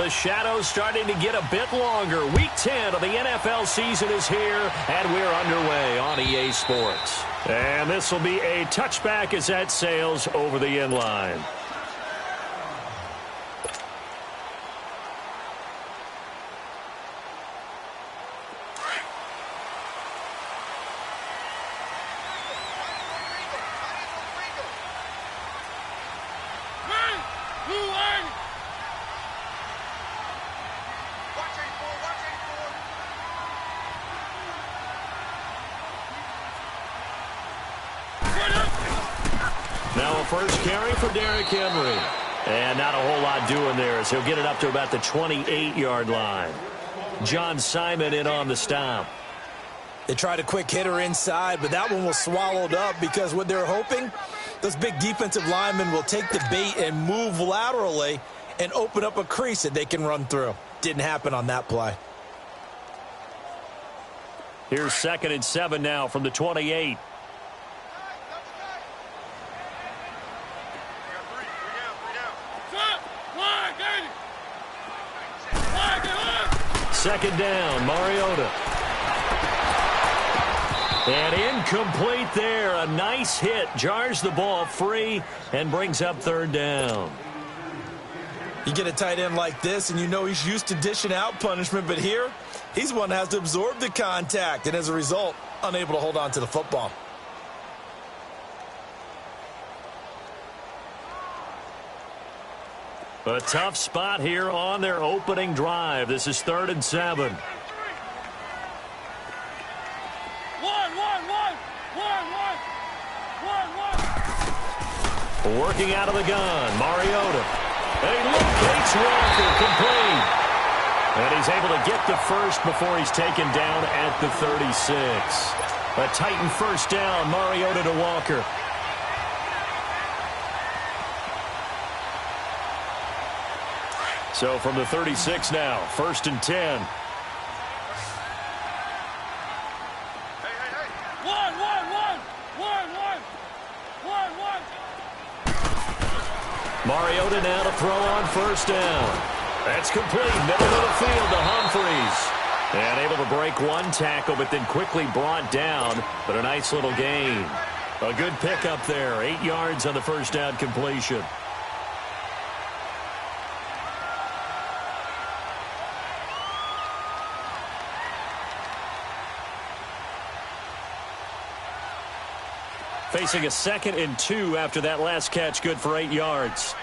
The shadow's starting to get a bit longer. Week 10 of the NFL season is here, and we're underway on EA Sports. And this will be a touchback as that sails over the end line. First carry for Derrick Henry. And not a whole lot doing there as he'll get it up to about the 28-yard line. John Simon in on the stop. They tried a quick hitter inside, but that one was swallowed up because what they're hoping, those big defensive linemen will take the bait and move laterally and open up a crease that they can run through. Didn't happen on that play. Here's 2nd and 7 now from the 28. Second down, Mariota. And incomplete there. A nice hit. Jars the ball free and brings up 3rd down. You get a tight end like this, and you know he's used to dishing out punishment, but here, he's the one that has to absorb the contact, and as a result, unable to hold on to the football. A tough spot here on their opening drive. This is 3rd and 7. Working out of the gun, Mariota. He locates Walker, complete. And he's able to get the first before he's taken down at the 36. A Titan first down, Mariota to Walker. So from the 36 now, 1st and 10. Mariota now to throw on 1st down. That's complete, middle of the field to Humphries. And able to break one tackle, but then quickly brought down, but a nice little gain. A good pickup there, 8 yards on the 1st down completion. Facing a 2nd and 2 after that last catch, good for 8 yards.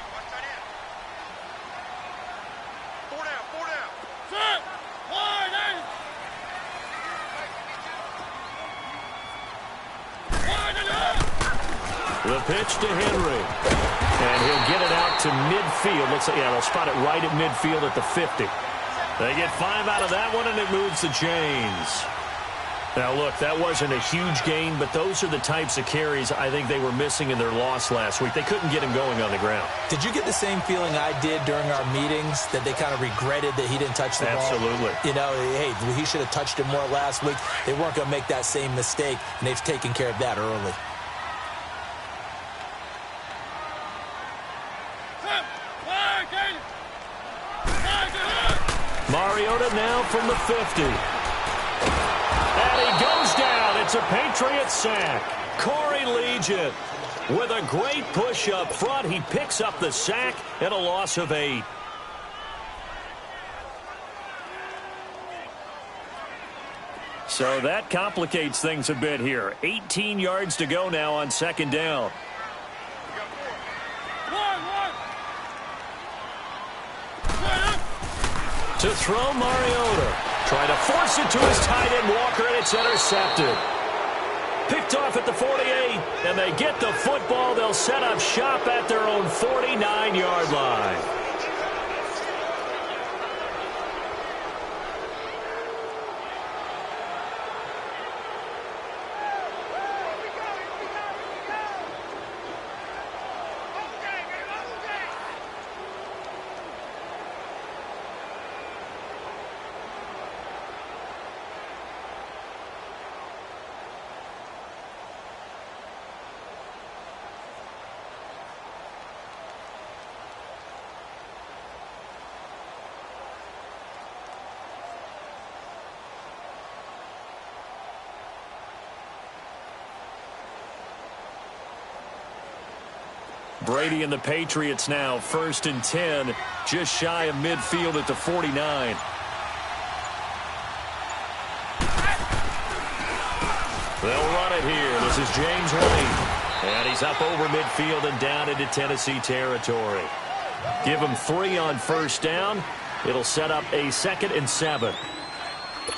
The pitch to Henry. And he'll get it out to midfield. Looks like, yeah, they'll spot it right at midfield at the 50. They get 5 out of that one, and it moves the chains. Now, look, that wasn't a huge gain, but those are the types of carries I think they were missing in their loss last week. They couldn't get him going on the ground. Did you get the same feeling I did during our meetings, that they kind of regretted that he didn't touch the ball? Absolutely. You know, hey, he should have touched it more last week. They weren't going to make that same mistake, and they've taken care of that early. Mariota now from the 50. And he goes down. It's a Patriots sack. Corey Legion with a great push up front. He picks up the sack and a loss of 8. So that complicates things a bit here. 18 yards to go now on 2nd down. To throw, Mariota. Trying to force it to his tight end, Walker, and it's intercepted. Picked off at the 48, and they get the football. They'll set up shop at their own 49-yard line. Brady and the Patriots now, 1st and 10, just shy of midfield at the 49. They'll run it here. This is James White. And he's up over midfield and down into Tennessee territory. Give him 3 on 1st down. It'll set up a 2nd and 7.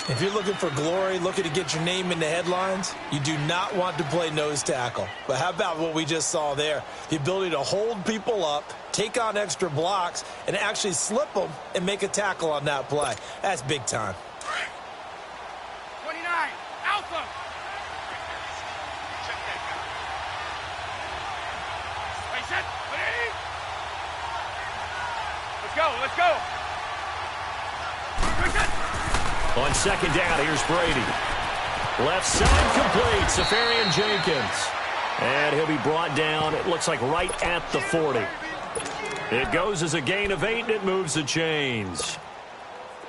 If you're looking for glory, looking to get your name in the headlines, you do not want to play nose tackle. But how about what we just saw there? The ability to hold people up, take on extra blocks, and actually slip them and make a tackle on that play. That's big time. 29, Alpha. Check that guy. Face it. Ready? Let's go, let's go. On 2nd down, here's Brady. Left side complete, Safarian Jenkins. And he'll be brought down, it looks like right at the 40. It goes as a gain of 8, and it moves the chains.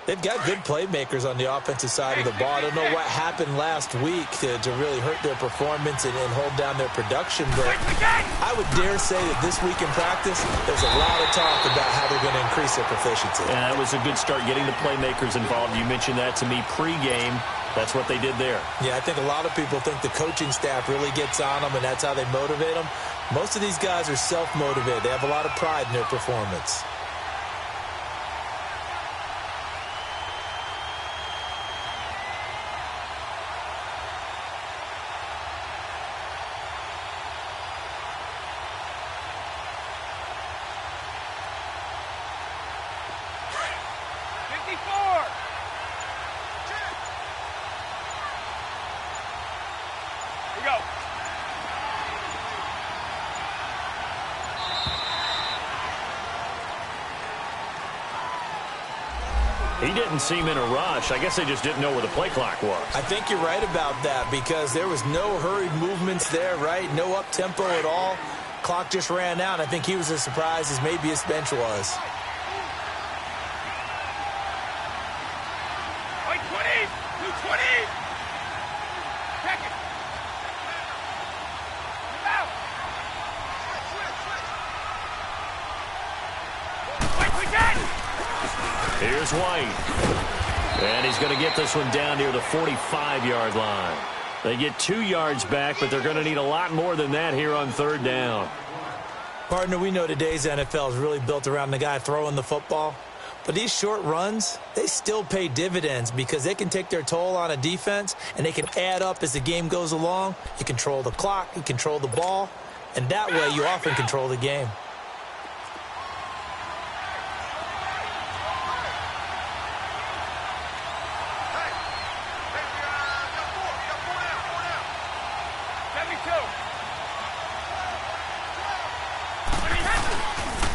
They've got good playmakers on the offensive side of the ball. I don't know what happened last week to really hurt their performance and hold down their production, but I would dare say that this week in practice, there's a lot of talk about how they're going to increase their proficiency. And that was a good start, getting the playmakers involved. You mentioned that to me pregame. That's what they did there. Yeah, I think a lot of people think the coaching staff really gets on them, and that's how they motivate them. Most of these guys are self-motivated. They have a lot of pride in their performance. He didn't seem in a rush. I guess they just didn't know where the play clock was. I think you're right about that because there was no hurried movements there, right? No up-tempo at all. Clock just ran out. I think he was as surprised as maybe his bench was. Wait, 20! 220! Check it! Move out! Wait, we got it! Here's White. And he's going to get this one down near the 45-yard line. They get 2 yards back, but they're going to need a lot more than that here on 3rd down. Partner, we know today's NFL is really built around the guy throwing the football. But these short runs, they still pay dividends because they can take their toll on a defense, and they can add up as the game goes along. You control the clock, you control the ball, and that way you often control the game.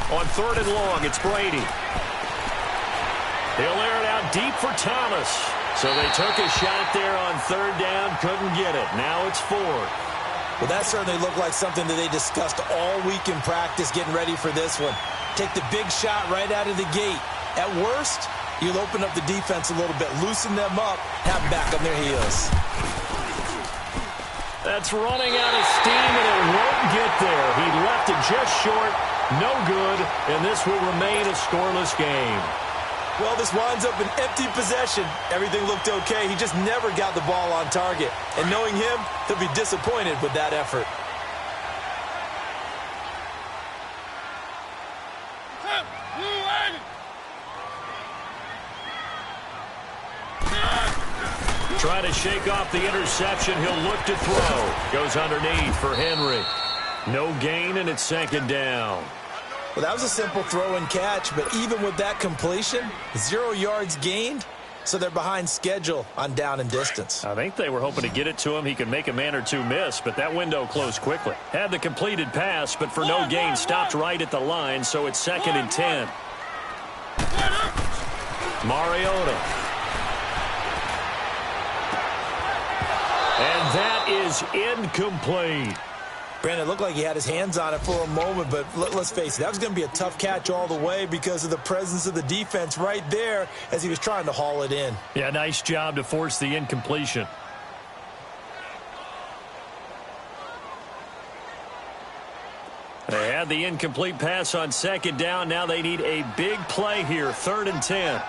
On 3rd and long, it's Brady. He'll air it out deep for Thomas. So they took a shot there on 3rd down, couldn't get it. Now it's 4th. Well, that certainly looked like something that they discussed all week in practice, getting ready for this one. Take the big shot right out of the gate. At worst, you'll open up the defense a little bit, loosen them up, have them back on their heels. That's running out of steam, and it won't get there. He left it just short. No good, and this will remain a scoreless game. Well, this winds up an empty possession. Everything looked okay. He just never got the ball on target. And knowing him, he'll be disappointed with that effort. Try to shake off the interception. He'll look to throw. Goes underneath for Henry. No gain, and it's 2nd down. Well, that was a simple throw and catch, but even with that completion, 0 yards gained, so they're behind schedule on down and distance. I think they were hoping to get it to him. He could make a man or two miss, but that window closed quickly. Had the completed pass, but for no gain, stopped right at the line, so it's 2nd and 10. Mariota. And that is incomplete. Brandon, it looked like he had his hands on it for a moment, but let's face it, that was going to be a tough catch all the way because of the presence of the defense right there as he was trying to haul it in. Yeah, nice job to force the incompletion. They had the incomplete pass on second down. Now they need a big play here, 3rd and 10.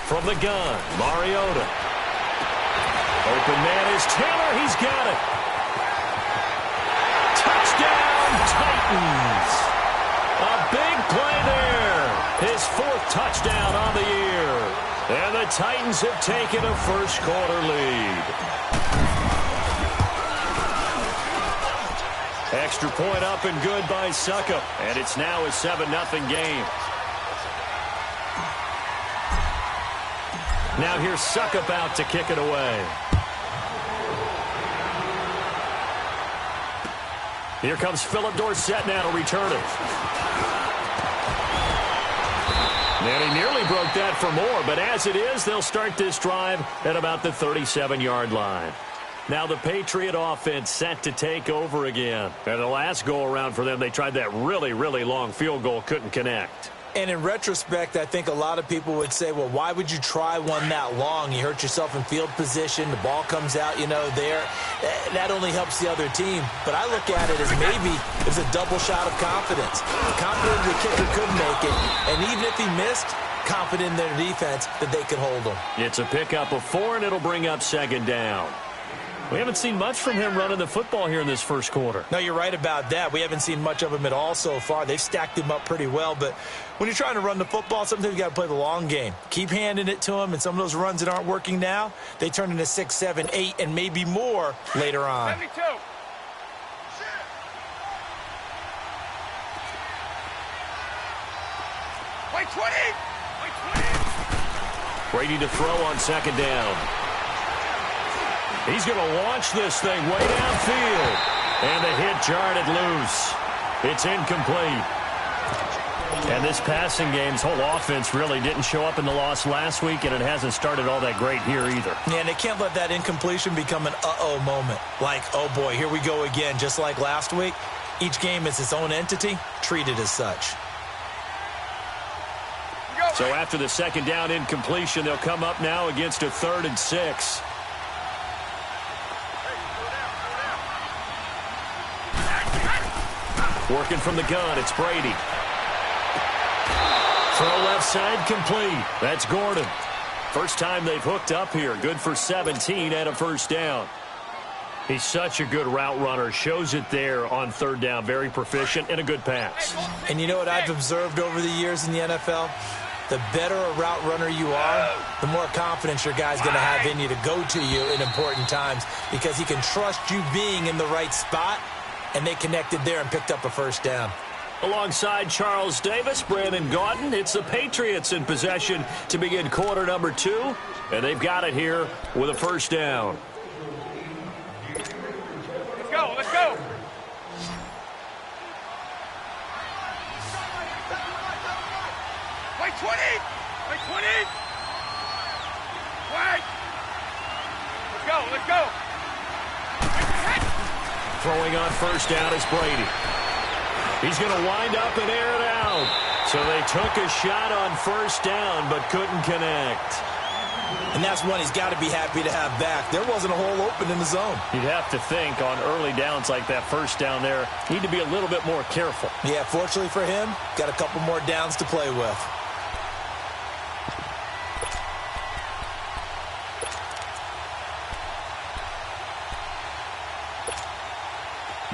From the gun, Mariota. Open man is Taylor. He's got it. Touchdown, Titans. A big play there. His 4th touchdown on the year. And the Titans have taken a first-quarter lead. Extra point up and good by Suckup. And it's now a 7-0 game. Now here's Suckup out to kick it away. Here comes Philip Dorsett now to return it. And he nearly broke that for more, but as it is, they'll start this drive at about the 37-yard line. Now the Patriot offense set to take over again. And the last go-around for them, they tried that really, really long field goal, couldn't connect. And in retrospect, I think a lot of people would say, well, why would you try one that long? You hurt yourself in field position. The ball comes out, there. That only helps the other team. But I look at it as maybe it's a double shot of confidence. Confident the kicker could make it. And even if he missed, confident in their defense that they could hold him. It's a pickup of 4, and it'll bring up 2nd down. We haven't seen much from him running the football here in this first quarter. No, you're right about that. We haven't seen much of him at all so far. They've stacked him up pretty well. But when you're trying to run the football, sometimes you got to play the long game. Keep handing it to him, and some of those runs that aren't working now, they turn into 6, 7, 8, and maybe more later on. 72. Wait, 20. Wait, 20. Brady to throw on 2nd down. He's going to launch this thing way downfield. And the hit jarred it loose. It's incomplete. And this passing game's whole offense really didn't show up in the loss last week, and it hasn't started all that great here either. Yeah, and they can't let that incompletion become an uh-oh moment. Like, oh boy, here we go again. Just like last week, each game is its own entity, treated as such. So after the 2nd down incompletion, they'll come up now against a 3rd and 6. Working from the gun, it's Brady. Throw left side complete. That's Gordon. First time they've hooked up here. Good for 17 and a 1st down. He's such a good route runner. Shows it there on 3rd down. Very proficient and a good pass. And you know what I've observed over the years in the NFL? The better a route runner you are, the more confidence your guy's going to have in you to go to you in important times because he can trust you being in the right spot, and they connected there and picked up a 1st down. Alongside Charles Davis, Brandon Gaudin, it's the Patriots in possession to begin quarter number 2, and they've got it here with a 1st down. Let's go, let's go. Wait, 20. Wait, 20. Wait. Let's go, let's go. Throwing on 1st down is Brady. He's going to wind up and air it out. So they took a shot on 1st down but couldn't connect. And that's one he's got to be happy to have back. There wasn't a hole open in the zone. You'd have to think on early downs like that 1st down there, need to be a little bit more careful. Yeah, fortunately for him, got a couple more downs to play with.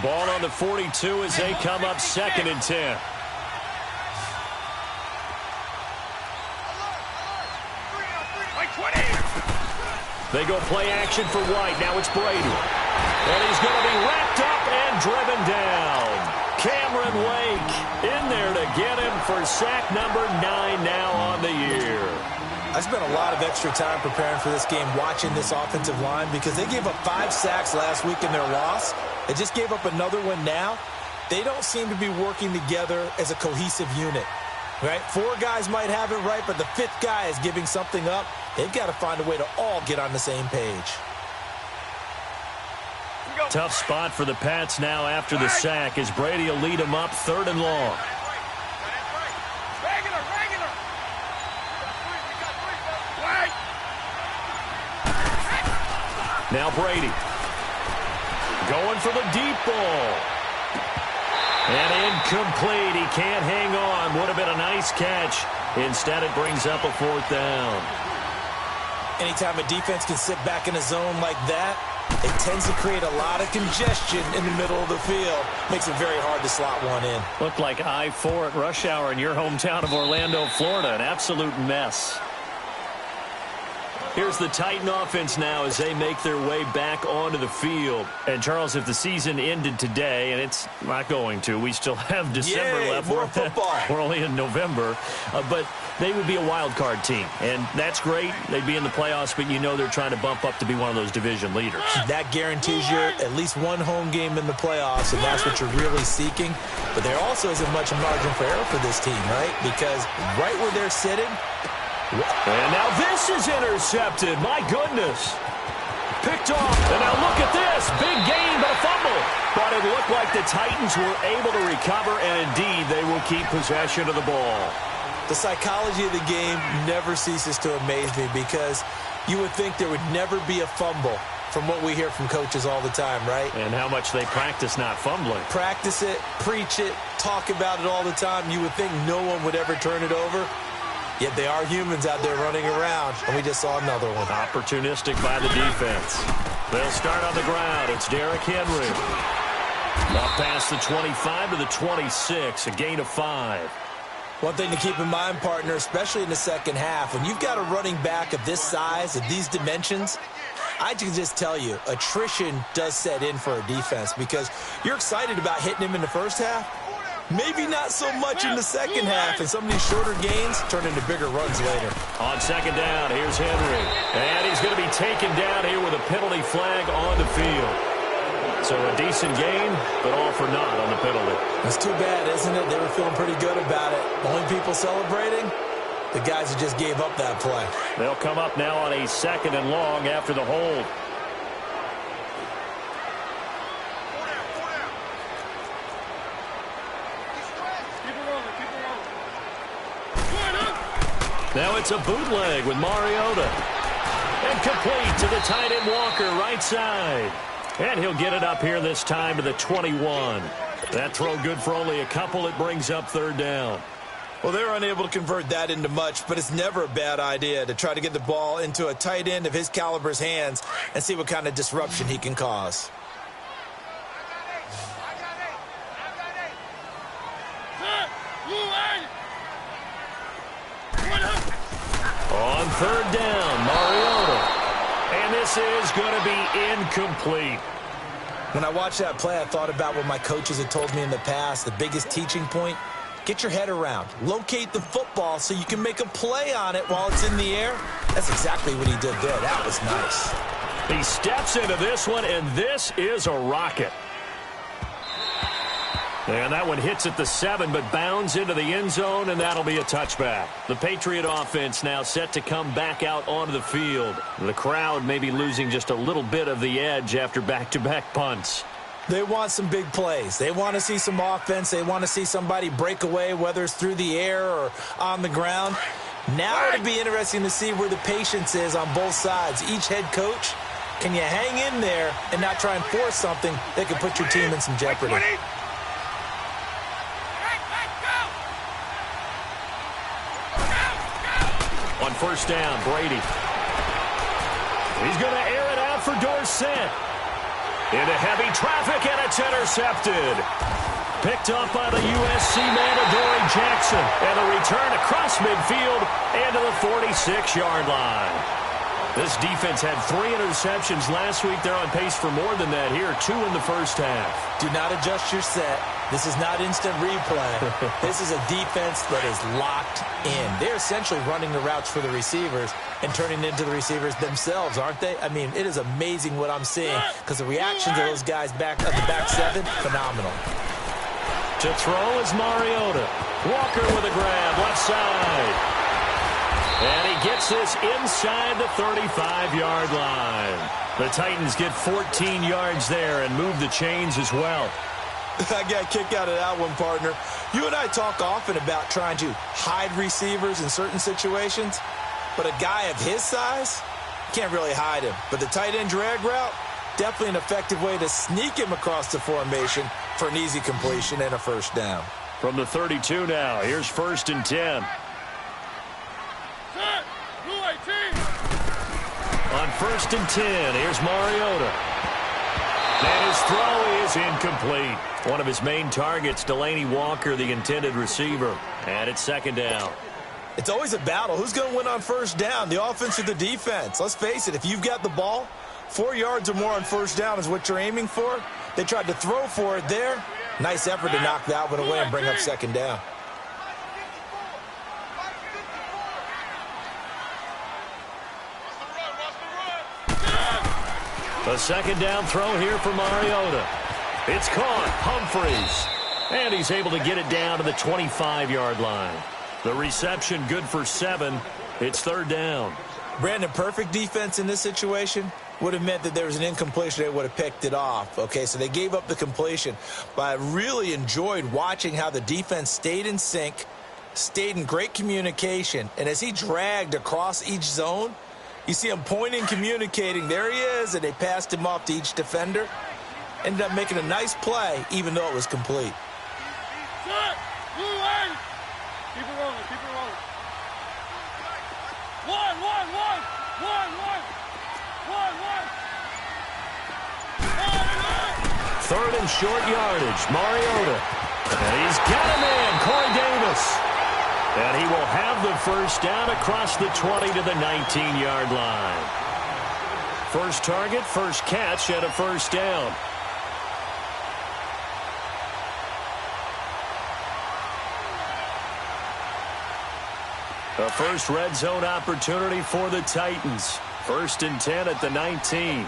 Ball on the 42 as they come up 2nd and 10. They go play action for White. Now it's Brady. And he's going to be wrapped up and driven down. Cameron Wake in there to get him for sack number 9 now on the year. I spent a lot of extra time preparing for this game, watching this offensive line, because they gave up 5 sacks last week in their loss. They just gave up another one now. They don't seem to be working together as a cohesive unit. Right? 4 guys might have it right, but the 5th guy is giving something up. They've got to find a way to all get on the same page. Tough spot for the Pats now after the sack as Brady will lead them up 3rd and long. Now Brady. Going for the deep ball. And incomplete. He can't hang on. Would have been a nice catch. Instead, it brings up a fourth down. Anytime a defense can sit back in a zone like that, it tends to create a lot of congestion in the middle of the field. Makes it very hard to slot one in. Looked like I-4 at rush hour in your hometown of Orlando, Florida. An absolute mess. Here's the Titan offense now as they make their way back onto the field. And, Charles, if the season ended today, and it's not going to, we still have December left. More football. We're only in November. But they would be a wild card team. And that's great. They'd be in the playoffs, but you know they're trying to bump up to be one of those division leaders. That guarantees you at least one home game in the playoffs, and that's what you're really seeking. But there also isn't much margin for error for this team, right? Because right where they're sitting, and now this is intercepted. My goodness. Picked off. And now look at this. Big gain, but a fumble. But it looked like the Titans were able to recover, and indeed they will keep possession of the ball. The psychology of the game never ceases to amaze me because you would think there would never be a fumble from what we hear from coaches all the time, right? And how much they practice not fumbling. Practice it, preach it, talk about it all the time. You would think no one would ever turn it over. Yet they are humans out there running around, and we just saw another one. Opportunistic by the defense. They'll start on the ground. It's Derrick Henry. Up past the 25 to the 26, a gain of 5. One thing to keep in mind, partner, especially in the second half, when you've got a running back of this size, of these dimensions, I can just tell you, attrition does set in for a defense because you're excited about hitting him in the first half. Maybe not so much in the second half, and some of these shorter gains turn into bigger runs later. On second down, here's Henry. And he's going to be taken down here with a penalty flag on the field. So a decent gain, but all for naught on the penalty. That's too bad, isn't it? They were feeling pretty good about it. Only people celebrating, the guys who just gave up that play. They'll come up now on a 2nd and long after the hold. Now it's a bootleg with Mariota. And complete to the tight end Walker, right side. And he'll get it up here this time to the 21. That throw good for only a couple. It brings up 3rd down. Well, they're unable to convert that into much, but it's never a bad idea to try to get the ball into a tight end of his caliber's hands and see what kind of disruption he can cause. On 3rd down, Mariota. And this is going to be incomplete. When I watched that play, I thought about what my coaches had told me in the past. The biggest teaching point, get your head around. Locate the football so you can make a play on it while it's in the air. That's exactly what he did there. That was nice. He steps into this one, and this is a rocket. And that one hits at the 7, but bounds into the end zone, and that'll be a touchback. The Patriot offense now set to come back out onto the field. The crowd may be losing just a little bit of the edge after back-to-back punts. They want some big plays. They want to see some offense. They want to see somebody break away, whether it's through the air or on the ground. Now it'll be interesting to see where the patience is on both sides. Each head coach, can you hang in there and not try and force something that could put your team in some jeopardy? On 1st down, Brady. He's going to air it out for Dorsett. Into heavy traffic, and it's intercepted. Picked up by the USC man, Adoree Jackson. And a return across midfield and to the 46-yard line. This defense had 3 interceptions last week. They're on pace for more than that here. 2 in the first half. Do not adjust your set. This is not instant replay. This is a defense that is locked in. They're essentially running the routes for the receivers and turning into the receivers themselves, aren't they? I mean, it is amazing what I'm seeing because the reactions of those guys back at the back 7, phenomenal. To throw is Mariota. Walker with a grab, left side. And he gets this inside the 35-yard line. The Titans get 14 yards there and move the chains as well. I got a kick out of that one, partner. You and I talk often about trying to hide receivers in certain situations, but a guy of his size, Can't really hide him. But the tight end drag route, definitely an effective way to sneak him across the formation for an easy completion and a first down. From the 32 now, here's 1st and 10. On 1st and 10, here's Mariota. And his throw is incomplete. One of his main targets, Delaney Walker, the intended receiver. And it's 2nd down. It's always a battle. Who's going to win on 1st down, the offense or the defense? Let's face it, if you've got the ball, 4 yards or more on 1st down is what you're aiming for. They tried to throw for it there. Nice effort to knock that one away and bring up 2nd down. A 2nd down throw here for Mariota. It's caught. Humphreys. And he's able to get it down to the 25-yard line. The reception good for 7. It's 3rd down. Brandon, perfect defense in this situation would have meant that there was an incompletion. They would have picked it off. Okay, so they gave up the completion. But I really enjoyed watching how the defense stayed in sync, stayed in great communication. And as he dragged across each zone, you see him pointing, communicating. There he is, and they passed him off to each defender. Ended up making a nice play, even though it was complete. Keep it rolling, keep it rolling. One. 3rd and short yardage. Mariota. And he's got a man, Corey Davis. And he will have the 1st down across the 20 to the 19-yard line. First target, first catch, and a 1st down. A first red zone opportunity for the Titans. 1st and 10 at the 19.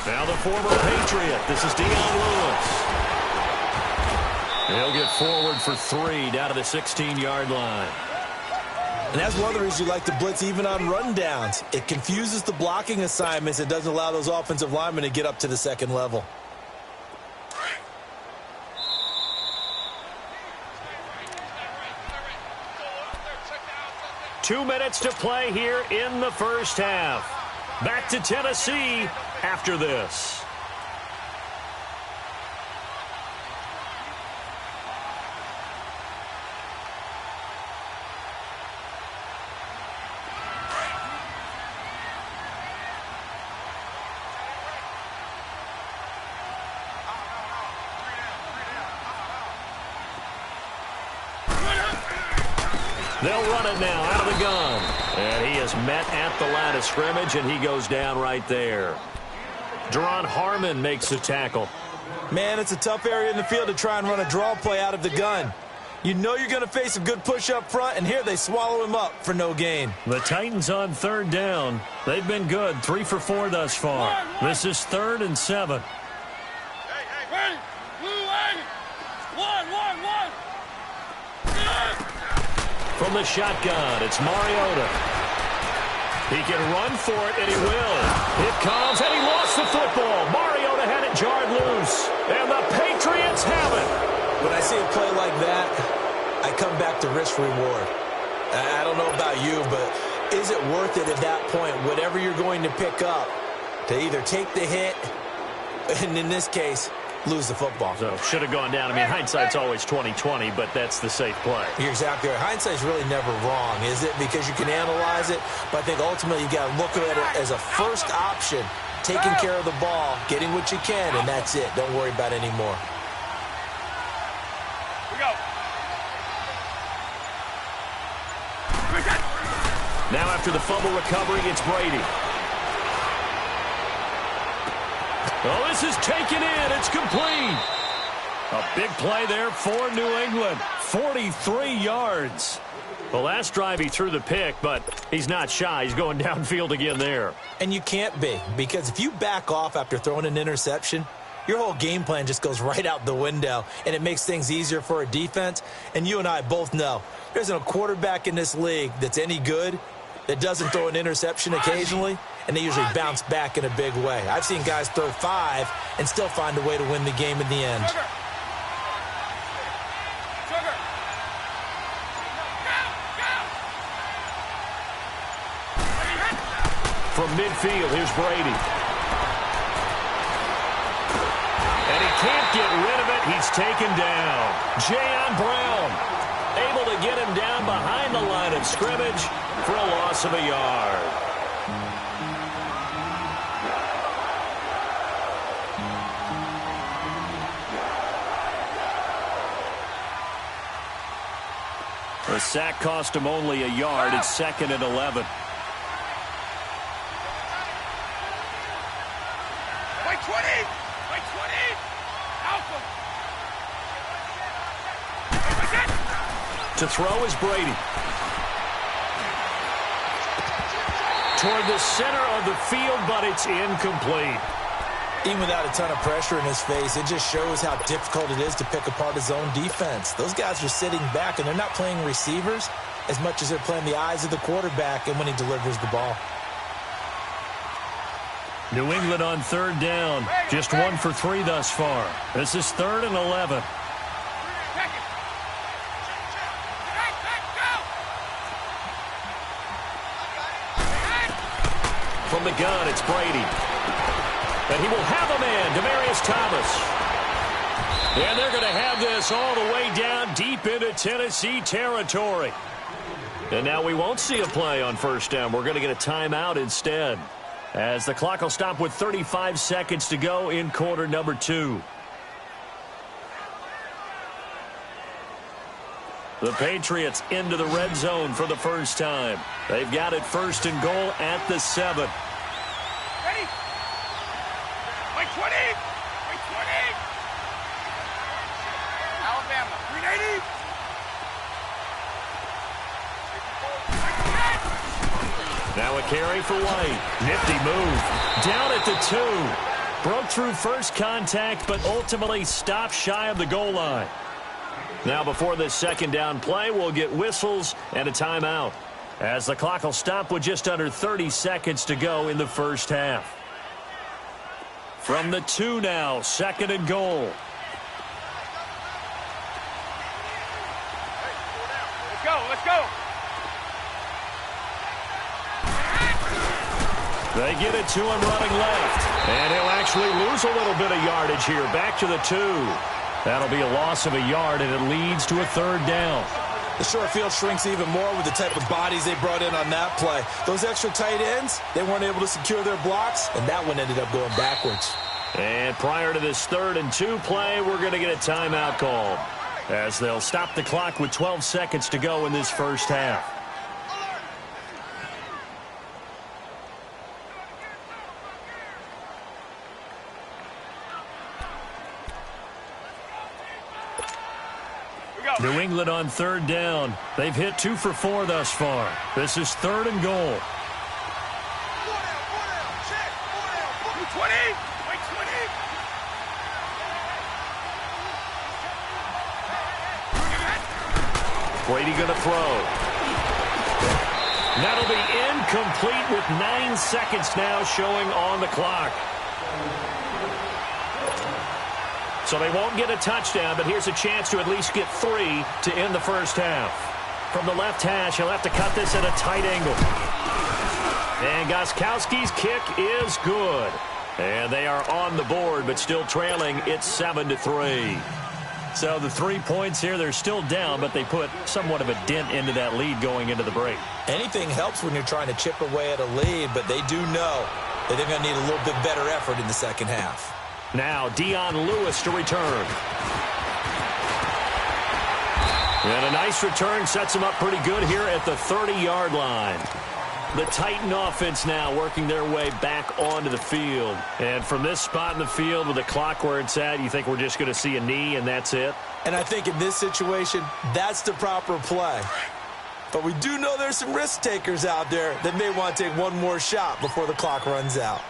Now the former Patriot. This is Dion Lewis. He'll get forward for 3 down to the 16-yard line. And that's one of the reasons you like to blitz even on rundowns. It confuses the blocking assignments. It doesn't allow those offensive linemen to get up to the 2nd level. Two minutes to play here in the 1st half. Back to Tennessee after this. They'll run it now out of the gun. And he is met at the line of scrimmage, and he goes down right there. Deron Harmon makes the tackle. Man, it's a tough area in the field to try and run a draw play out of the gun. You know you're going to face a good push up front, and here they swallow him up for no gain. The Titans on 3rd down. They've been good, 3 for 4 thus far. This is 3rd and 7. Ready? Blue eight. One. From the shotgun, it's Mariota. He can run for it, and he will. It comes, and he lost the football. Mariota had it jarred loose, and the Patriots have it. When I see a play like that, I come back to risk-reward. I don't know about you, but is it worth it at that point, whatever you're going to pick up, to either take the hit, and in this case, lose the football? So should have gone down. I mean, hindsight's always 20/20, but that's the safe play. You're exactly right. Hindsight's really never wrong, is it? Because you can analyze it, but I think ultimately you got to look at it as a first option, taking care of the ball, getting what you can, and that's it. Don't worry about it anymore. We go. Now after the fumble recovery, it's Brady. Oh, this is taken in. It's complete. A big play there for New England. 43 yards. The last drive he threw the pick, but he's not shy. He's going downfield again there. And you can't be, because if you back off after throwing an interception, your whole game plan just goes right out the window, and it makes things easier for a defense. And you and I both know there isn't a quarterback in this league that's any good that doesn't throw an interception occasionally. and they usually bounce back in a big way. I've seen guys throw 5 and still find a way to win the game in the end. From midfield, here's Brady. And he can't get rid of it. He's taken down. Jayon Brown able to get him down behind the line of scrimmage for a loss of a yard. The sack cost him only a yard. It's 2nd and 11. To throw is Brady. Toward the center of the field, but it's incomplete. Even without a ton of pressure in his face, it just shows how difficult it is to pick apart his own defense. Those guys are sitting back, and they're not playing receivers as much as they're playing the eyes of the quarterback and when he delivers the ball. New England on 3rd down. Just 1 for 3 thus far. This is 3rd and 11. From the gun, it's Brady. And he will have a man, Demaryius Thomas. And they're going to have this all the way down deep into Tennessee territory. And now we won't see a play on 1st down. We're going to get a timeout instead, as the clock will stop with 35 seconds to go in quarter number 2. The Patriots into the red zone for the first time. They've got it 1st and goal at the 7. Ready? Wait 20! Wait 20! Alabama, 380! Now a carry for White. Nifty move. Down at the 2. Broke through first contact, but ultimately stopped shy of the goal line. Now before this 2nd down play, we'll get whistles and a timeout, as the clock will stop with just under 30 seconds to go in the first half. From the 2 now, 2nd and goal. Let's go, let's go! They get it to him running left. And he'll actually lose a little bit of yardage here. Back to the 2. That'll be a loss of a yard, and it leads to a 3rd down. The short field shrinks even more with the type of bodies they brought in on that play. Those extra tight ends, they weren't able to secure their blocks, and that one ended up going backwards. And prior to this 3rd and 2 play, we're going to get a timeout called, as they'll stop the clock with 12 seconds to go in this first half. New England on 3rd down. They've hit 2 for 4 thus far. This is 3rd and goal. 20! Wait 20! Brady going to throw. That'll be incomplete with 9 seconds now showing on the clock. So they won't get a touchdown, but here's a chance to at least get 3 to end the first half. From the left hash, he'll have to cut this at a tight angle. And Gostkowski's kick is good. And they are on the board, but still trailing. It's 7-3. So the 3 points here, they're still down, but they put somewhat of a dent into that lead going into the break. Anything helps when you're trying to chip away at a lead, but they do know that they're going to need a little bit better effort in the second half. Now Dion Lewis to return. And a nice return sets him up pretty good here at the 30-yard line. The Titan offense now working their way back onto the field. And from this spot in the field with the clock where it's at, you think we're just going to see a knee and that's it? And I think in this situation, that's the proper play. But we do know there's some risk takers out there that may want to take one more shot before the clock runs out.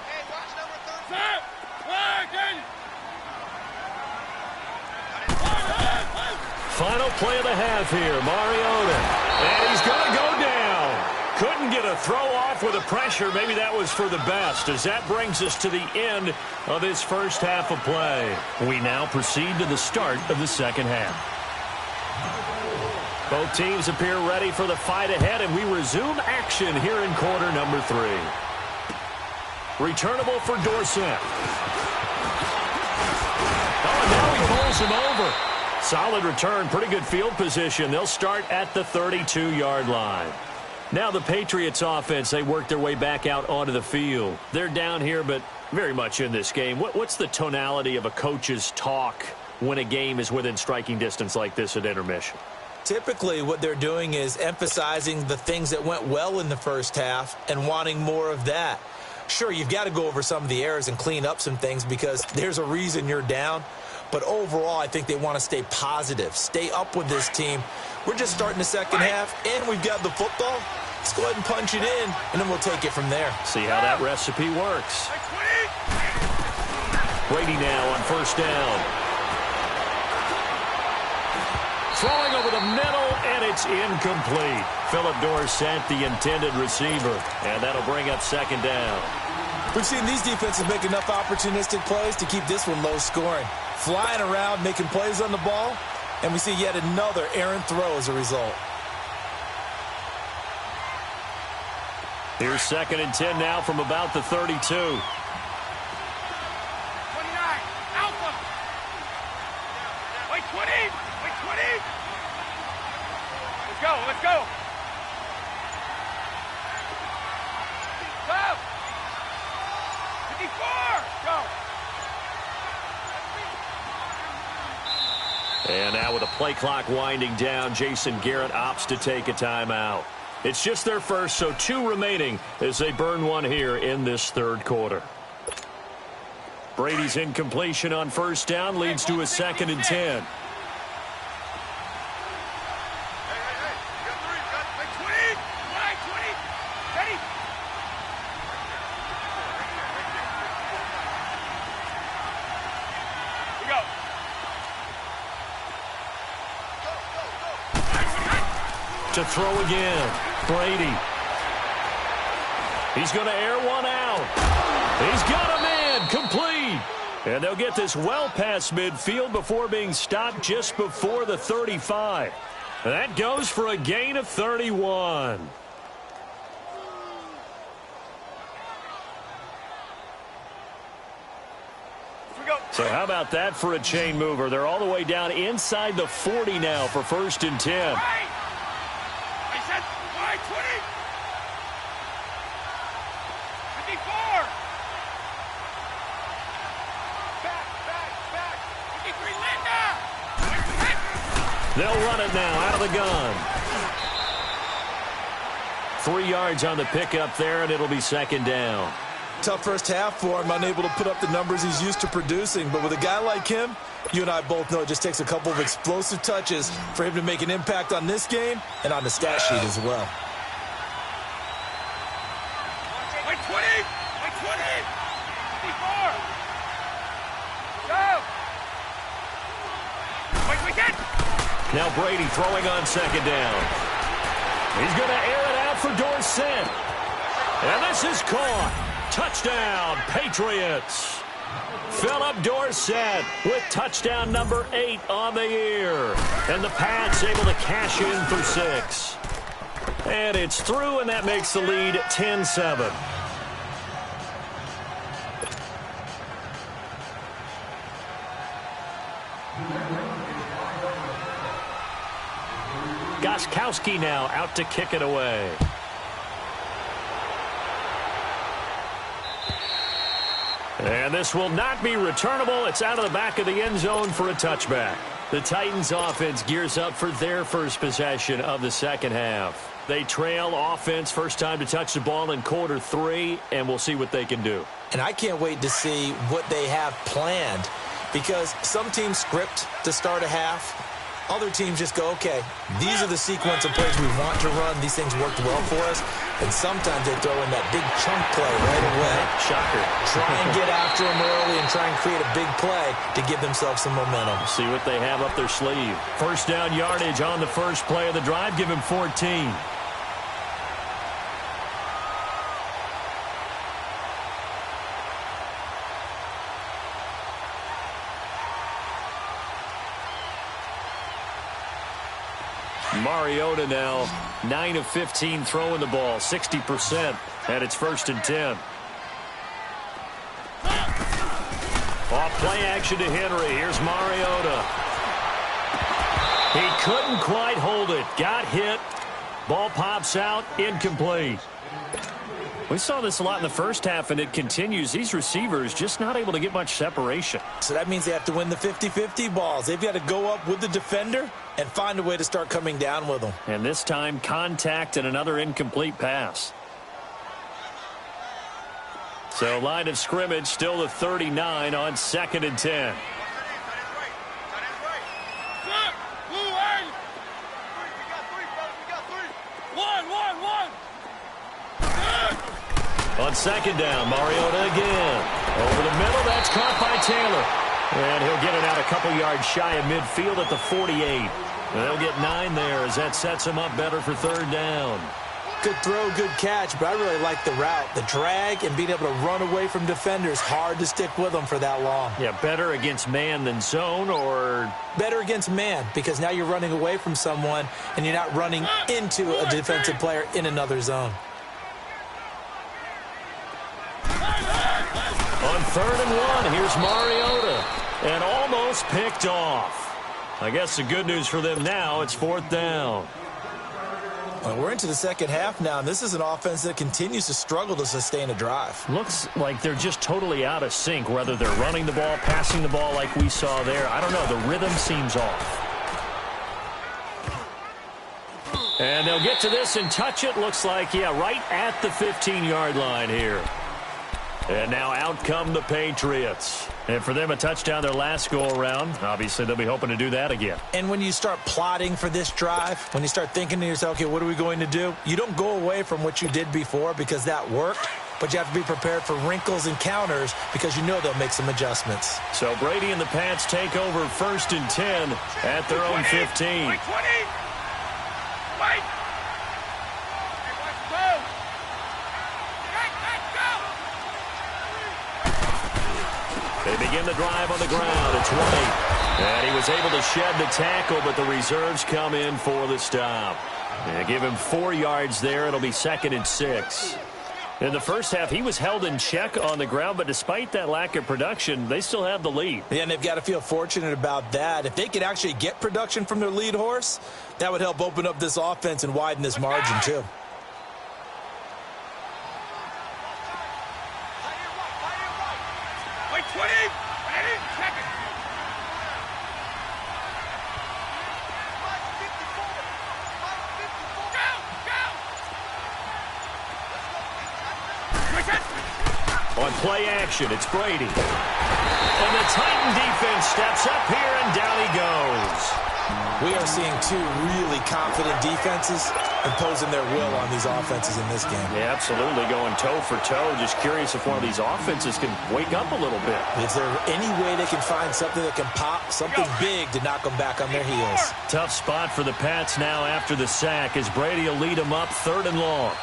Final play of the half here, Mariota. And he's going to go down. Couldn't get a throw off with the pressure. Maybe that was for the best, as that brings us to the end of this first half of play. We now proceed to the start of the second half. Both teams appear ready for the fight ahead, and we resume action here in quarter number 3. Returnable for Dorsett. Oh, and now he pulls him over. Solid return, pretty good field position. They'll start at the 32-yard line. Now the Patriots offense, they work their way back out onto the field. They're down here, but very much in this game. What's the tonality of a coach's talk when a game is within striking distance like this at intermission? Typically, what they're doing is emphasizing the things that went well in the first half and wanting more of that. Sure, you've got to go over some of the errors and clean up some things because there's a reason you're down. But overall, I think they want to stay positive, stay up with this team. We're just starting the second half, and we've got the football. Let's go ahead and punch it in, and then we'll take it from there. See how that recipe works. Brady now on first down. Throwing over the middle, and it's incomplete. Philip Dorsett, the intended receiver, and that'll bring up second down. We've seen these defenses make enough opportunistic plays to keep this one low scoring. Flying around, making plays on the ball, and we see yet another errant throw as a result. Here's 2nd and 10 now from about the 32. 29, Alpha. Wait, 20. Wait, 20. Let's go, let's go. Go. 54. Go. And now with the play clock winding down, Jason Garrett opts to take a timeout. It's just their first, so 2 remaining as they burn one here in this third quarter. Brady's incompletion on first down leads to a 2nd and 10. To throw again. Brady. He's going to air one out. He's got a man. Complete. And they'll get this well past midfield before being stopped just before the 35. That goes for a gain of 31. So how about that for a chain mover? They're all the way down inside the 40 now for 1st and 10. They'll run it now out of the gun. 3 yards on the pickup there, and it'll be 2nd down. Tough first half for him, unable to put up the numbers he's used to producing. But with a guy like him, you and I both know it just takes a couple of explosive touches for him to make an impact on this game and on the stat sheet as well. Wait, 20! Wait, 20! 54! Go! Wait, we get! Now Brady throwing on 2nd down. He's going to air it out for Dorsett. And this is caught. Touchdown, Patriots. Philip Dorsett with touchdown number 8 on the year. And the Pats able to cash in for 6. And it's through, and that makes the lead 10-7. Gostkowski now out to kick it away. And this will not be returnable. It's out of the back of the end zone for a touchback. The Titans offense gears up for their first possession of the second half. They trail offense, first time to touch the ball in quarter 3, and we'll see what they can do. And I can't wait to see what they have planned, because some teams script to start a half. Other teams just go, okay, these are the sequence of plays we want to run. These things worked well for us. And sometimes they throw in that big chunk play right away. Shocker. Try and get after them early and try and create a big play to give themselves some momentum. See what they have up their sleeve. First down yardage on the first play of the drive. Give him 14. Mariota now 9 of 15 throwing the ball, 60%, and it's 1st and 10. Off play action to Henry. Here's Mariota. He couldn't quite hold it. Got hit. Ball pops out. Incomplete. We saw this a lot in the first half, and it continues. These receivers just not able to get much separation. So that means they have to win the 50-50 balls. They've got to go up with the defender and find a way to start coming down with them. And this time, contact and another incomplete pass. So line of scrimmage still the 39 on 2nd and 10. On 2nd down, Mariota again. Over the middle, that's caught by Taylor. And he'll get it out a couple yards shy of midfield at the 48. And they'll get 9 there as that sets him up better for 3rd down. Good throw, good catch, but I really like the route. The drag and being able to run away from defenders, hard to stick with them for that long. Yeah, better against man than zone, or? Better against man, because now you're running away from someone and you're not running into a defensive player in another zone. On 3rd and 1, here's Mariota. And almost picked off. I guess the good news for them now, it's 4th down. Well, we're into the second half now, and this is an offense that continues to struggle to sustain a drive. Looks like they're just totally out of sync, whether they're running the ball, passing the ball like we saw there. I don't know. The rhythm seems off. And they'll get to this and touch it. Looks like, yeah, right at the 15-yard line here. And now out come the Patriots. And for them, a touchdown their last go-around. Obviously, they'll be hoping to do that again. And when you start plotting for this drive, when you start thinking to yourself, okay, what are we going to do? You don't go away from what you did before because that worked, but you have to be prepared for wrinkles and counters because you know they'll make some adjustments. So Brady and the Pats take over 1st and 10 at their own 15. Wait, 20! Wait! They begin the drive on the ground. It's White. And he was able to shed the tackle, but the reserves come in for the stop. And give him 4 yards there. It'll be 2nd and 6. In the first half, he was held in check on the ground, but despite that lack of production, they still have the lead. Yeah, and they've got to feel fortunate about that. If they could actually get production from their lead horse, that would help open up this offense and widen this margin, too. Wait, 20! Ready? Check it! On play action, it's Brady. And the Titan defense steps up here, and down he goes. We are seeing 2 really confident defenses imposing their will on these offenses in this game. Yeah, absolutely, going toe for toe. Just curious if one of these offenses can wake up a little bit. Is there any way they can find something that can pop, something big to knock them back on their heels? Tough spot for the Pats now after the sack as Brady will lead them up 3rd and long.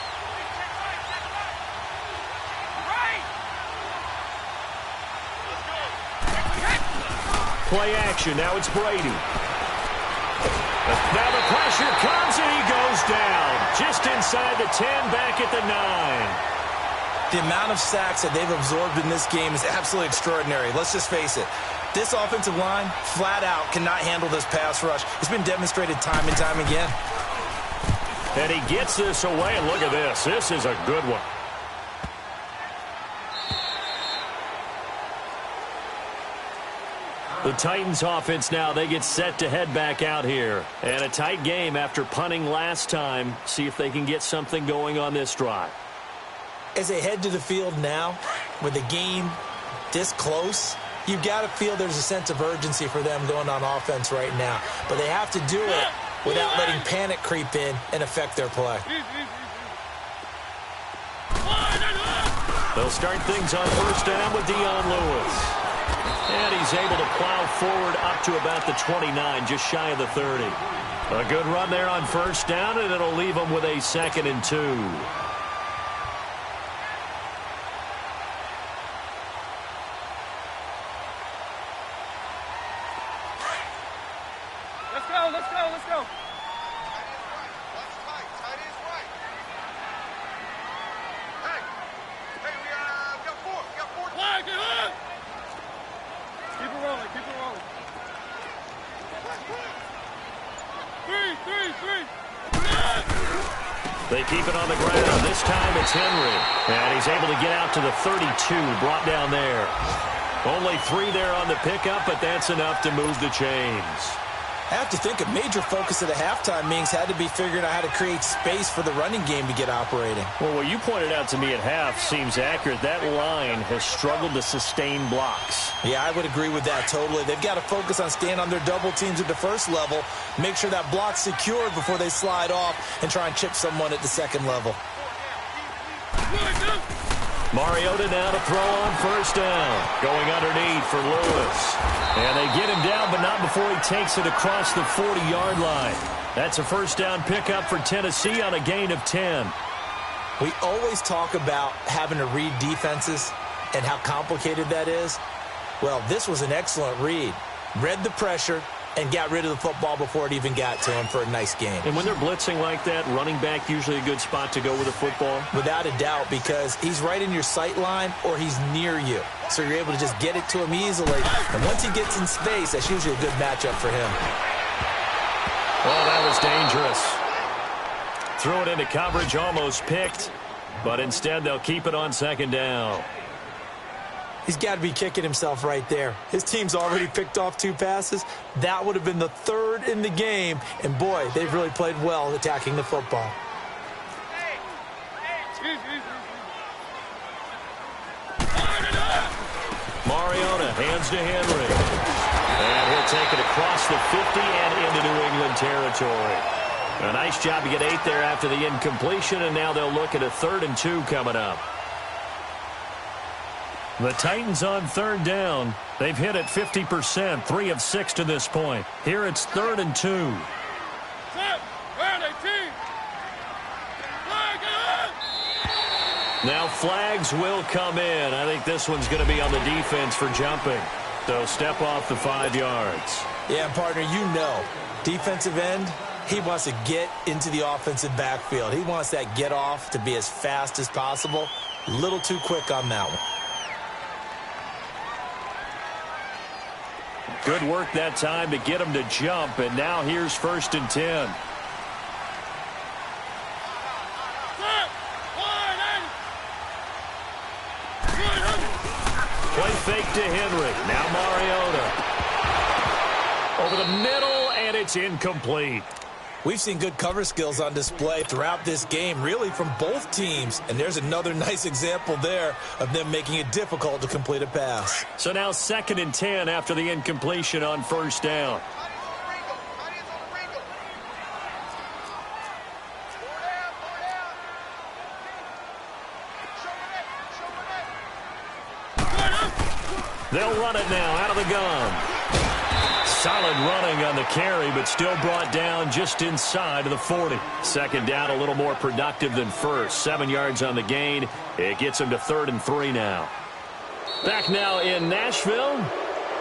Play action. Now it's Brady. Now the pressure comes, and he goes down. Just inside the 10, back at the 9. The amount of sacks that they've absorbed in this game is absolutely extraordinary. Let's just face it. This offensive line, flat out, cannot handle this pass rush. It's been demonstrated time and time again. And he gets this away, and look at this. This is a good one. The Titans offense now, they get set to head back out here. And a tight game after punting last time. See if they can get something going on this drive. As they head to the field now, with the game this close, you've got to feel there's a sense of urgency for them going on offense right now. But they have to do it without letting panic creep in and affect their play. They'll start things on 1st down with Dion Lewis. And he's able to plow forward up to about the 29, just shy of the 30. A good run there on 1st down, and it'll leave him with a 2nd and 2. Let's go, let's go, let's go. They keep it on the ground. This time it's Henry. And he's able to get out to the 32, brought down there. Only 3 there on the pickup, but that's enough to move the chains. I have to think a major focus of the halftime meetings had to be figuring out how to create space for the running game to get operating. Well, what you pointed out to me at half seems accurate. That line has struggled to sustain blocks. Yeah, I would agree with that totally. They've got to focus on staying on their double teams at the first level, make sure that block's secured before they slide off and try and chip someone at the second level. Mariota now to throw on first down. Going underneath for Lewis. And they get him down, but not before he takes it across the 40-yard line. That's a first down pickup for Tennessee on a gain of 10. We always talk about having to read defenses and how complicated that is. Well, this was an excellent read. Read the pressure and got rid of the football before it even got to him for a nice game. And when they're blitzing like that, running back usually a good spot to go with the football? Without a doubt, because he's right in your sight line or he's near you. So you're able to just get it to him easily. And once he gets in space, that's usually a good matchup for him. Oh, that was dangerous. Threw it into coverage, almost picked. But instead, they'll keep it on second down. He's got to be kicking himself right there. His team's already picked off 2 passes. That would have been the 3rd in the game. And, boy, they've really played well attacking the football. Mariota hands to Henry. And he'll take it across the 50 and into New England territory. A nice job to get 8 there after the incompletion, and now they'll look at a 3rd and 2 coming up. The Titans on 3rd down. They've hit it 50%, 3 of 6 to this point. Here it's 3rd and 2. Now flags will come in. I think this one's going to be on the defense for jumping. So step off the 5 yards. Yeah, partner, you know, defensive end, he wants to get into the offensive backfield. He wants that get off to be as fast as possible. A little too quick on that one. Good work that time to get him to jump, and now here's 1st and 10. Play fake to Henry. Now Mariota. Over the middle, and it's incomplete. We've seen good cover skills on display throughout this game, really from both teams. And there's another nice example there of them making it difficult to complete a pass. So now 2nd and 10 after the incompletion on 1st down. They'll run it now out of the gun. Solid running on the carry, but still brought down just inside of the 40. 2nd down, a little more productive than 1st. 7 yards on the gain. It gets him to 3rd and 3 now. Back now in Nashville.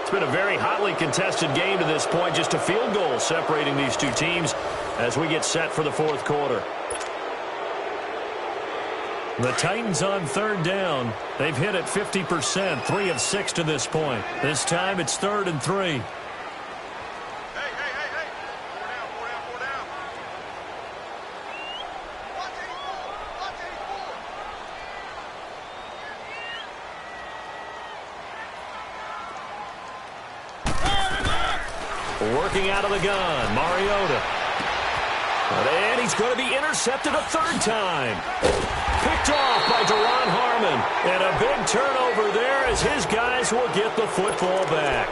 It's been a very hotly contested game to this point. Just a field goal separating these 2 teams as we get set for the 4th quarter. The Titans on 3rd down. They've hit it 50%, 3 of 6 to this point. This time it's 3rd and 3. Working out of the gun, Mariota. And he's going to be intercepted a 3rd time. Picked off by Deron Harmon. And a big turnover there as his guys will get the football back.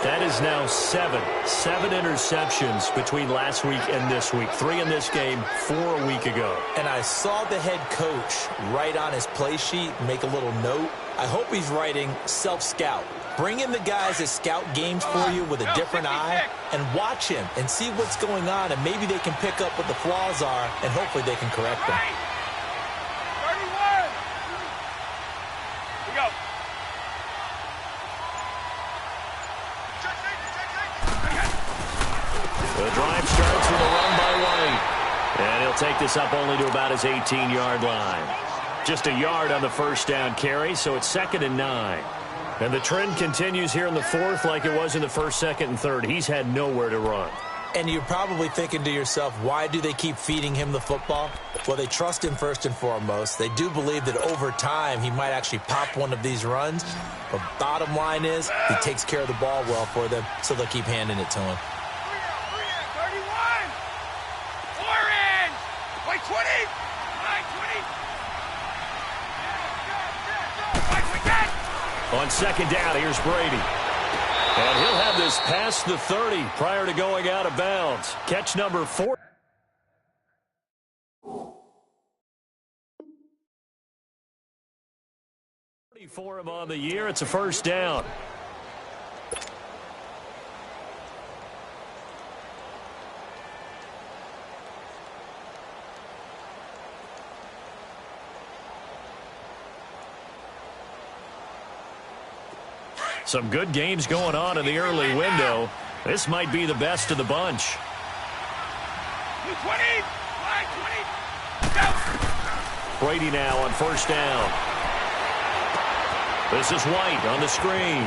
That is now 7 interceptions between last week and this week. 3 in this game, 4 a week ago. And I saw the head coach write on his play sheet, make a little note. I hope he's writing self-scout. Bring in the guys that scout games for you with a different eye and watch him and see what's going on, and maybe they can pick up what the flaws are, and hopefully they can correct them. 31. We go. The drive starts with a run by White. And he'll take this up only to about his 18-yard line. Just a yard on the 1st down carry, so it's 2nd and 9. And the trend continues here in the 4th like it was in the 1st, 2nd, and 3rd. He's had nowhere to run. And you're probably thinking to yourself, why do they keep feeding him the football? Well, they trust him first and foremost. They do believe that over time he might actually pop one of these runs. But bottom line is he takes care of the ball well for them, so they'll keep handing it to him. 31! 4 in! Wait, 20! 20! On second down, here's Brady. And he'll have this past the 30 prior to going out of bounds. Catch number 4. For him on the year, it's a first down. Some good games going on in the early window. This might be the best of the bunch. 20! Go! Brady now on first down. This is White on the screen.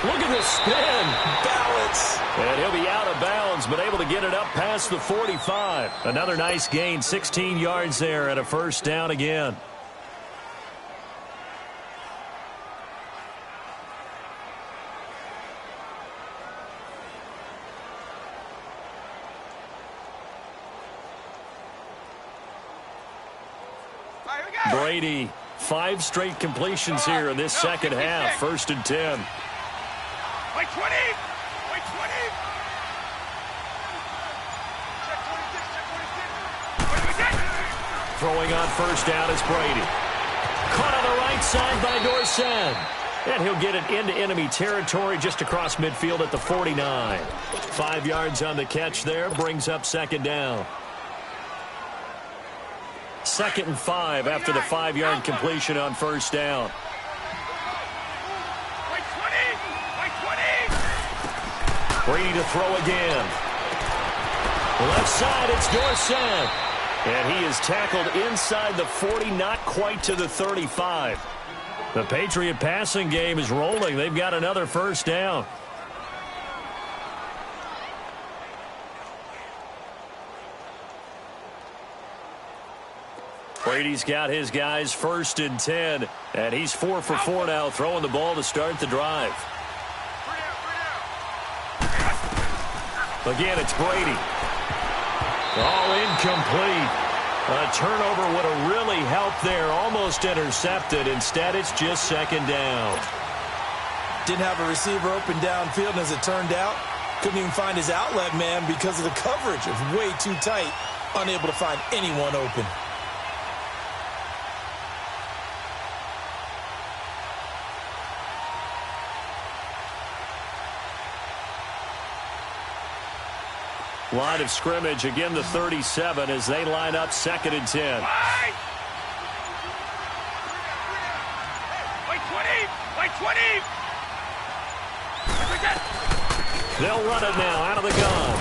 Look at this spin. Balance. And he'll be out of bounds, but able to get it up past the 45. Another nice gain, 16 yards there, and a first down again. Brady, 5 straight completions here in this second half. First and 10. Wait, 20! Wait, 20! Throwing on first down is Brady. Caught on the right side by Dorsett. And he'll get it into enemy territory just across midfield at the 49. 5 yards on the catch there, brings up second down. 2nd and 5 after the 5-yard completion on first down. Wait, 20! Wait, 20! Brady to throw again. Left side, it's Dorsett. And he is tackled inside the 40, not quite to the 35. The Patriot passing game is rolling. They've got another first down. Brady's got his guys first and 10, and he's 4 for 4 now, throwing the ball to start the drive. Again, it's Brady. All incomplete. A turnover would have really helped there, almost intercepted. Instead, it's just second down. Didn't have a receiver open downfield, and as it turned out, couldn't even find his outlet man because of the coverage. It was way too tight, unable to find anyone open. Line of scrimmage, again the 37 as they line up 2nd and 10. Wait, 20! Wait, 20! They'll run it now out of the gun.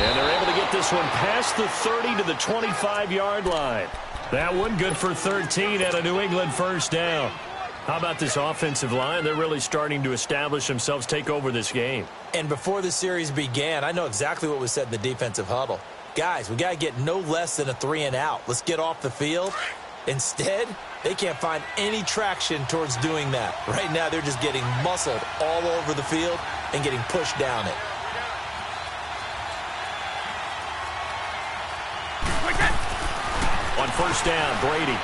And they're able to get this one past the 30 to the 25-yard line. That one good for 13 at a New England first down. How about this offensive line? They're really starting to establish themselves, take over this game. And before the series began, I know exactly what was said in the defensive huddle. Guys, we got to get no less than a 3-and-out. Let's get off the field. Instead, they can't find any traction towards doing that. Right now, they're just getting muscled all over the field and getting pushed down it. On first down, Brady.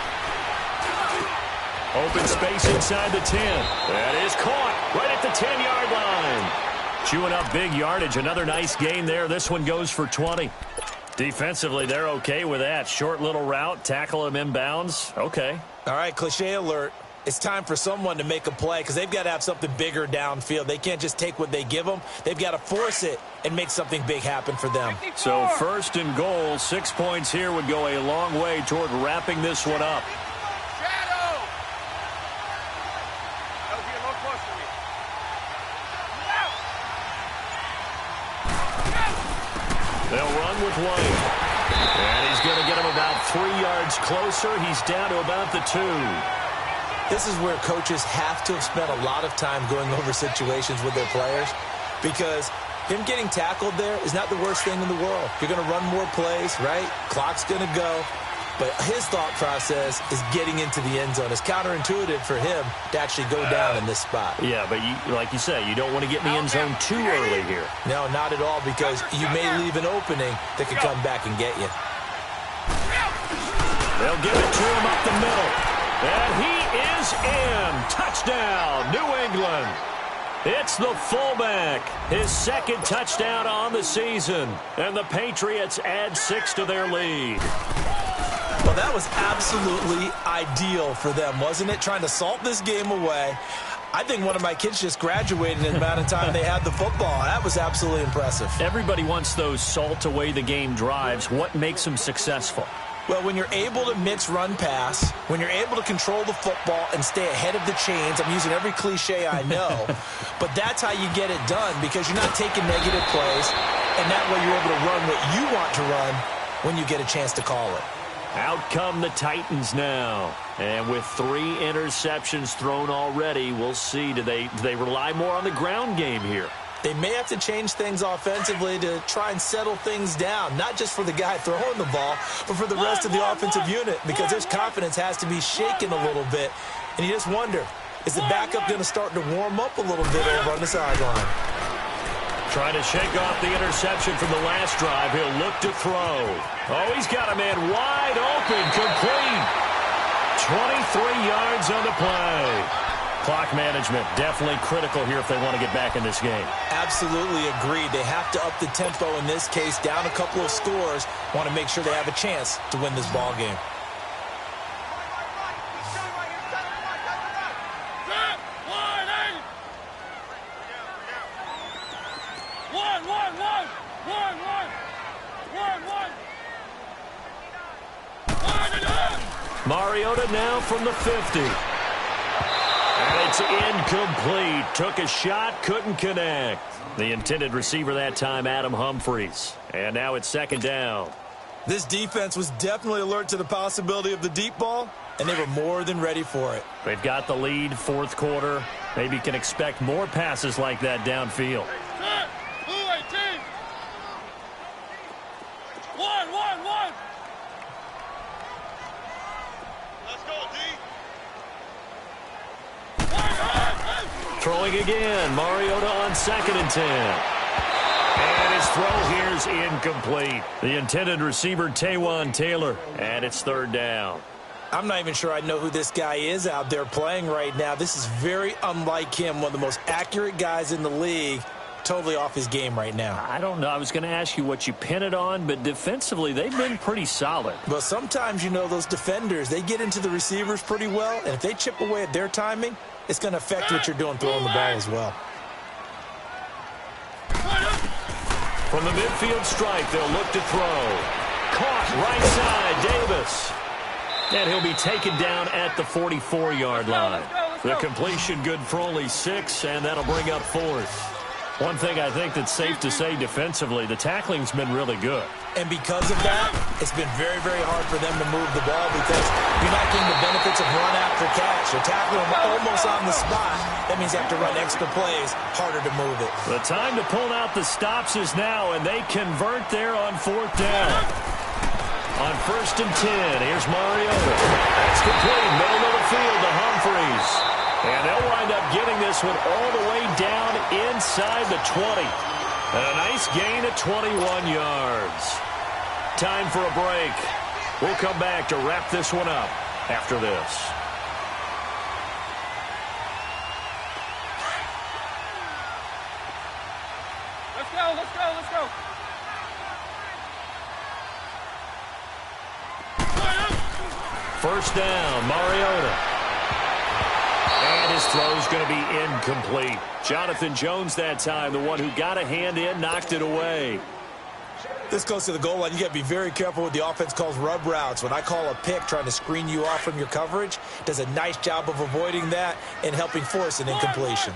Open space inside the 10. That is caught right at the 10-yard line. Chewing up big yardage. Another nice gain there. This one goes for 20. Defensively, they're okay with that. Short little route, tackle him inbounds. Okay. All right, cliche alert. It's time for someone to make a play because they've got to have something bigger downfield. They can't just take what they give them. They've got to force it and make something big happen for them. So 1st and goal, 6 points here would go a long way toward wrapping this one up. They'll run with White. And he's going to get him about 3 yards closer. He's down to about the 2. This is where coaches have to have spent a lot of time going over situations with their players because Him getting tackled there is not the worst thing in the world. You're going to run more plays, right? Clock's going to go. But his thought process is getting into the end zone. It's counterintuitive for him to actually go down in this spot. Yeah, but like you say, you don't want to get in the end zone too early here. No, not at all, because you may leave an opening that could come back and get you. They'll give it to him up the middle. And he is in. Touchdown, New England. It's the fullback. His second touchdown on the season. And the Patriots add 6 to their lead. Well, that was absolutely ideal for them, wasn't it? Trying to salt this game away. I think one of my kids just graduated in the amount of time they had the football. That was absolutely impressive. Everybody wants those salt away the game drives. What makes them successful? Well, when you're able to mix run pass, when you're able to control the football and stay ahead of the chains, I'm using every cliche I know, but that's how you get it done, because you're not taking negative plays, and that way you're able to run what you want to run when you get a chance to call it. Out come the Titans now. And with 3 interceptions thrown already, we'll see. Do they rely more on the ground game here? They may have to change things offensively to try and settle things down, not just for the guy throwing the ball, but for the rest of the offensive unit, because his confidence has to be shaken a little bit. And you just wonder, is the backup going to start to warm up a little bit over on the sideline? Trying to shake off the interception from the last drive. He'll look to throw. Oh, he's got a man wide open, complete. 23 yards on the play. Clock management definitely critical here if they want to get back in this game. Absolutely agreed. They have to up the tempo in this case, down a couple of scores. Want to make sure they have a chance to win this ball game. Mariota now from the 50. And it's incomplete. Took a shot, couldn't connect. The intended receiver that time, Adam Humphries. And now it's second down. This defense was definitely alert to the possibility of the deep ball, and they were more than ready for it. They've got the lead, fourth quarter. Maybe can expect more passes like that downfield. Throwing again. Mariota on 2nd and 10. And his throw here is incomplete. The intended receiver, Taywan Taylor. And it's 3rd down. I'm not even sure I know who this guy is out there playing right now. This is very unlike him, one of the most accurate guys in the league. Totally off his game right now. I don't know. I was going to ask you what you pin it on, but defensively, they've been pretty solid. Well, sometimes, you know, those defenders, they get into the receivers pretty well, and if they chip away at their timing, it's going to affect what you're doing throwing the ball as well. From the midfield stripe, they'll look to throw. Caught right side, Davis. And he'll be taken down at the 44-yard line. The completion good for only 6, and that'll bring up 4th. One thing I think that's safe to say defensively, the tackling's been really good. And because of that, it's been very, very hard for them to move the ball because you're not getting the benefits of run after catch. You're tackling them almost on the spot. That means you have to run extra plays, harder to move it. The time to pull out the stops is now, and they convert there on 4th down. On 1st and 10, here's Mariota. That's complete, middle of the field to Humphries. And they'll wind up getting this one all the way down inside the 20. And a nice gain of 21 yards. Time for a break. We'll come back to wrap this one up after this. Let's go, let's go, let's go. First down, Mariota. And his throw's going to be incomplete. Jonathan Jones that time, the one who got a hand in, knocked it away. This goes to the goal line. You got to be very careful with the offense calls rub routes. When I call a pick trying to screen you off from your coverage, does a nice job of avoiding that and helping force an incompletion.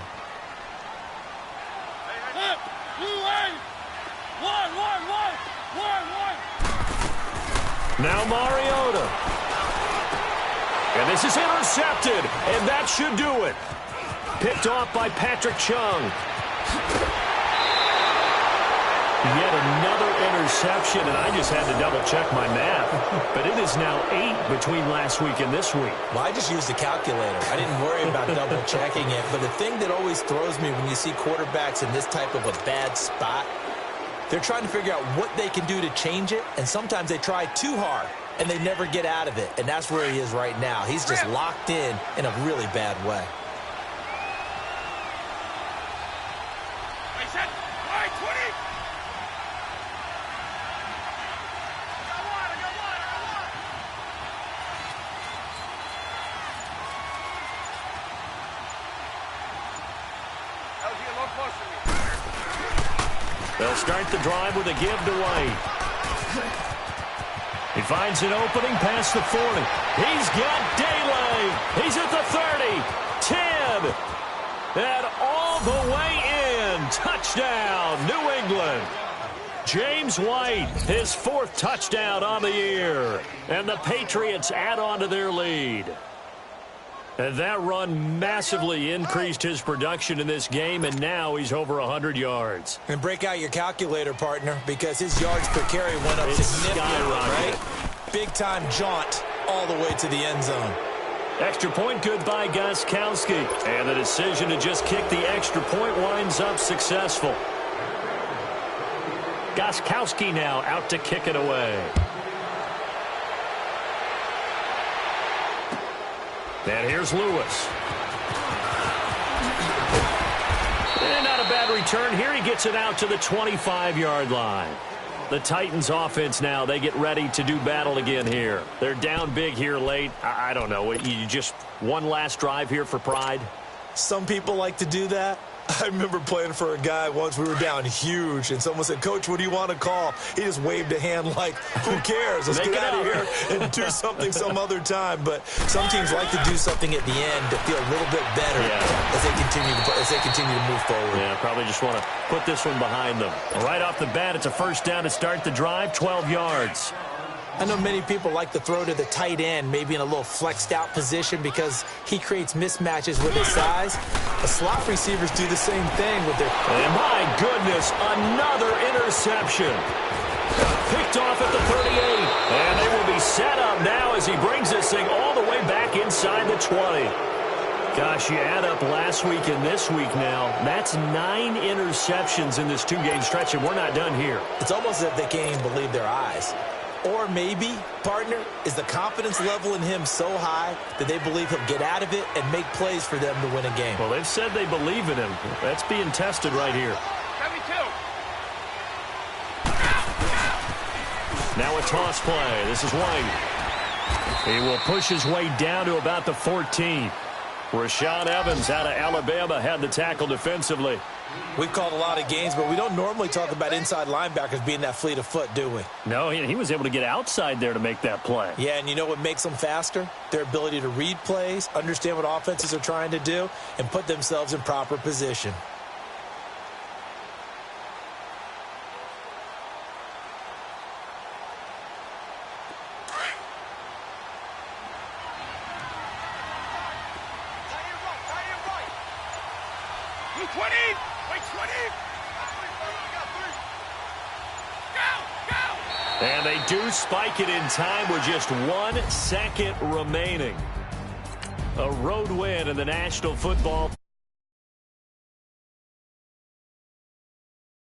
Now Mariota. And this is intercepted, and that should do it. Picked off by Patrick Chung. Yet another interception, and I just had to double-check my math. But it is now 8 between last week and this week. Well, I just used a calculator. I didn't worry about double-checking it. But the thing that always throws me when you see quarterbacks in this type of a bad spot, they're trying to figure out what they can do to change it, and sometimes they try too hard, and they never get out of it. And that's where he is right now. He's just locked in a really bad way. They'll start the drive with a give to White. He finds an opening past the 40. He's got daylight. He's at the 30, 10, and all the way in. Touchdown, New England. James White, his 4th touchdown on the year. And the Patriots add on to their lead. And that run massively increased his production in this game, and now he's over 100 yards. And break out your calculator, partner, because his yards per carry went up significantly, right? Big-time jaunt all the way to the end zone. Extra point good by Gostkowski. And the decision to just kick the extra point winds up successful. Gostkowski now out to kick it away. And here's Lewis. And not a bad return. Here he gets it out to the 25-yard line. The Titans offense now, they get ready to do battle again here. They're down big here late. I don't know. You just one last drive here for pride? Some people like to do that. I remember playing for a guy once. We were down huge, and someone said, "Coach, what do you want to call?" He just waved a hand like, who cares? Let's get out of here and do something some other time. But some teams like to do something at the end to feel a little bit better as they continue to move forward. Yeah, probably just want to put this one behind them. Right off the bat, it's a first down to start the drive, 12 yards. I know many people like to throw to the tight end, maybe in a little flexed out position because he creates mismatches with his size. The slot receivers do the same thing with their... And my goodness, another interception. Picked off at the 38. And they will be set up now as he brings this thing all the way back inside the 20. Gosh, you add up last week and this week now. That's 9 interceptions in this 2-game stretch, and we're not done here. It's almost as if they can't even believe their eyes. Or maybe, partner, is the confidence level in him so high that they believe he'll get out of it and make plays for them to win a game. Well, they've said they believe in him. That's being tested right here. Now a toss play. This is White. He will push his way down to about the 14. Rashaan Evans out of Alabama had the tackle defensively. We've called a lot of games, but we don't normally talk about inside linebackers being that fleet of foot, do we? No, he was able to get outside there to make that play. Yeah, and you know what makes them faster? Their ability to read plays, understand what offenses are trying to do, and put themselves in proper position. And they do spike it in time with just 1 second remaining. A road win in the National Football